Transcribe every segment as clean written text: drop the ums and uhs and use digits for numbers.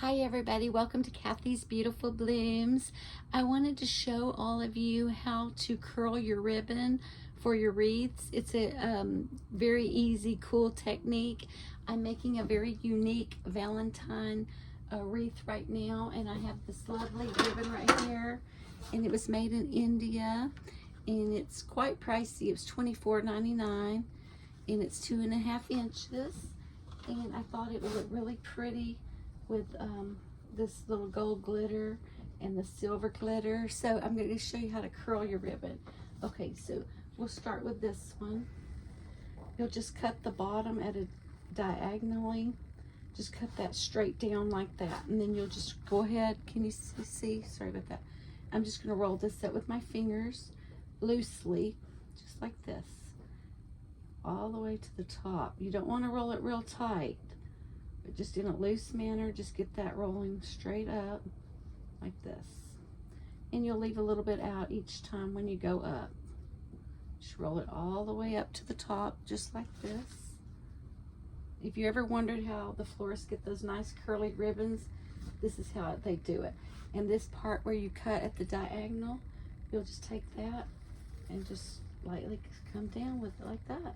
Hi everybody, welcome to Kathy's Beautiful Blooms. I wanted to show all of you how to curl your ribbon for your wreaths. It's a very easy, cool technique. I'm making a very unique Valentine wreath right now, and I have this lovely ribbon right here, and it was made in India, and it's quite pricey. It was $24.99, and it's 2.5 inches, and I thought it would look really pretty with this little gold glitter and the silver glitter. So I'm going to show you how to curl your ribbon. Okay, so we'll start with this one. You'll just cut the bottom at a diagonally. Just cut that straight down like that, and then you'll just go ahead. Can you see? Sorry about that. I'm just going to roll this up with my fingers loosely, just like this, all the way to the top. You don't want to roll it real tight, but just in a loose manner. Just get that rolling straight up like this, and you'll leave a little bit out each time when you go up. Just roll it all the way up to the top, just like this. If you ever wondered how the florists get those nice curly ribbons, this is how they do it. And this part where you cut at the diagonal, you'll just take that and just lightly come down with it like that.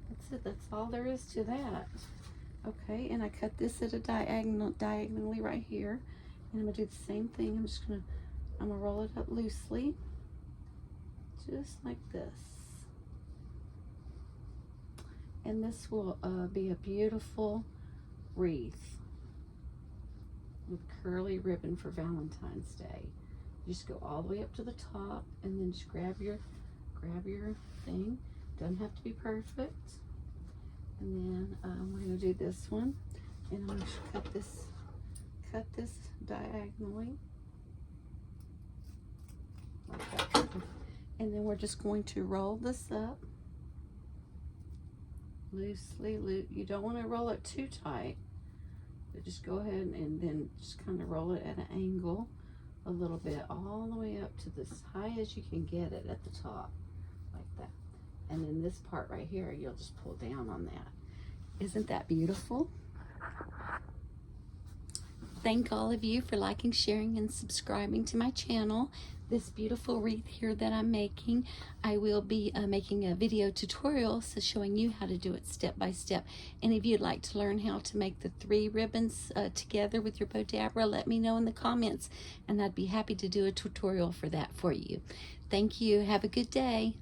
That's it. That's all there is to that. Okay, and I cut this at a diagonally right here, and I'm gonna do the same thing. I'm gonna roll it up loosely, just like this. And this will be a beautiful wreath with curly ribbon for Valentine's Day. You just go all the way up to the top, and then just grab your thing. Doesn't have to be perfect. And then we're going to do this one, and I'm going to cut this diagonally like that. And then we're just going to roll this up loosely. You don't want to roll it too tight, but just go ahead and then just kind of roll it at an angle a little bit, all the way up to as high as you can get it at the top, like that. And then this part right here, you'll just pull down on that. Isn't that beautiful? Thank all of you for liking, sharing, and subscribing to my channel. This beautiful wreath here that I'm making, I will be making a video tutorial, so showing you how to do it step by step. And if you'd like to learn how to make the 3 ribbons together with your Bodabra, let me know in the comments, and I'd be happy to do a tutorial for that for you. Thank you. Have a good day.